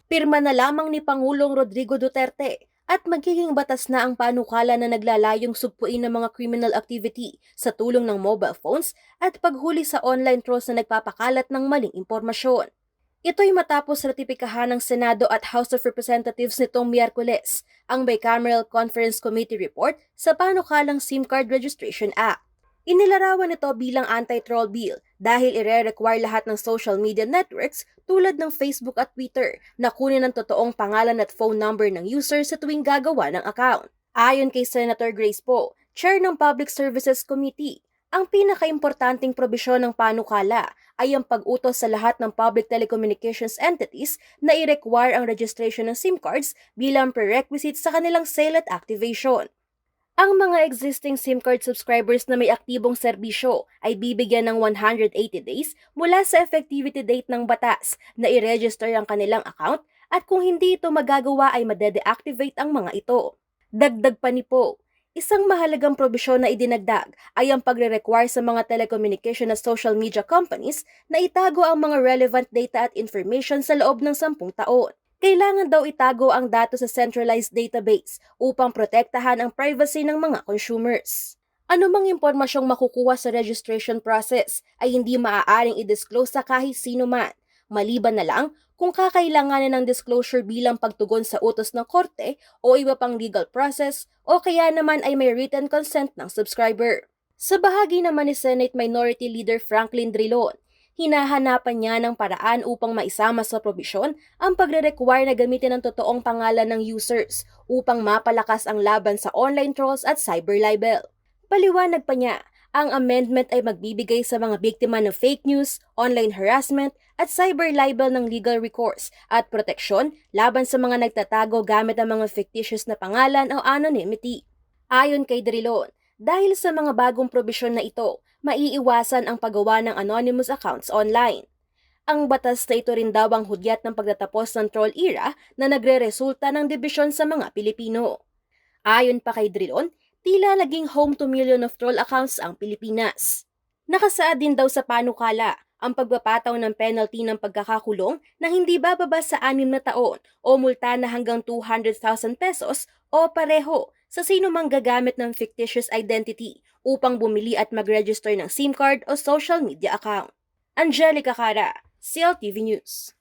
Pirma na lamang ni Pangulong Rodrigo Duterte at magiging batas na ang panukala na naglalayong sugpuin ng mga criminal activity sa tulong ng mobile phones at paghuli sa online trolls na nagpapakalat ng maling impormasyon. Ito'y matapos ratipikahan ng Senado at House of Representatives nitong Miyerkules ang Bicameral Conference Committee report sa panukalang SIM Card Registration Act. Inilarawan ito bilang anti-troll bill dahil ire-require lahat ng social media networks tulad ng Facebook at Twitter na kunin ang totoong pangalan at phone number ng user sa tuwing gagawa ng account. Ayon kay Senator Grace Poe, Chair ng Public Services Committee, ang pinakaimportanteng probisyon ng panukala ay ang pag-utos sa lahat ng public telecommunications entities na i-require ang registration ng SIM cards bilang prerequisite sa kanilang sale at activation. Ang mga existing SIM card subscribers na may aktibong serbisyo ay bibigyan ng 180 days mula sa effectivity date ng batas na i-register ang kanilang account at kung hindi ito magagawa ay made-deactivate ang mga ito. Dagdag pa ni Poe, isang mahalagang probisyon na idinagdag ay ang pagre-require sa mga telecommunication at social media companies na itago ang mga relevant data at information sa loob ng 10 taon. Kailangan daw itago ang datos sa centralized database upang protektahan ang privacy ng mga consumers. Anumang impormasyong makukuha sa registration process ay hindi maaaring i-disclose sa kahit sino man, maliban na lang kung kakailanganin ng disclosure bilang pagtugon sa utos ng korte o iba pang legal process o kaya naman ay may written consent ng subscriber. Sa bahagi naman ni Senate Minority Leader Franklin Drilon, hinahanapan niya ng paraan upang maisama sa probisyon ang pagre-require na gamitin ang totoong pangalan ng users upang mapalakas ang laban sa online trolls at cyber libel. Paliwanag pa niya, ang amendment ay magbibigay sa mga biktima ng fake news, online harassment at cyber libel ng legal recourse at proteksyon laban sa mga nagtatago gamit ang mga fictitious na pangalan o anonymity. Ayon kay Drilon, dahil sa mga bagong probisyon na ito, maiiwasan ang paggawa ng anonymous accounts online. Ang batas na ito rin daw ang hudyat ng pagtatapos ng troll era na nagre-resulta ng dibisyon sa mga Pilipino. Ayon pa kay Drilon, tila naging home to million of troll accounts ang Pilipinas. Nakasaad din daw sa panukala ang pagpapataw ng penalty ng pagkakakulong na hindi bababa sa 6 na taon o multa na hanggang 200,000 pesos o pareho sa sino mang gagamit ng fictitious identity upang bumili at mag-register ng SIM card o social media account. Angelica Cara, CLTV News.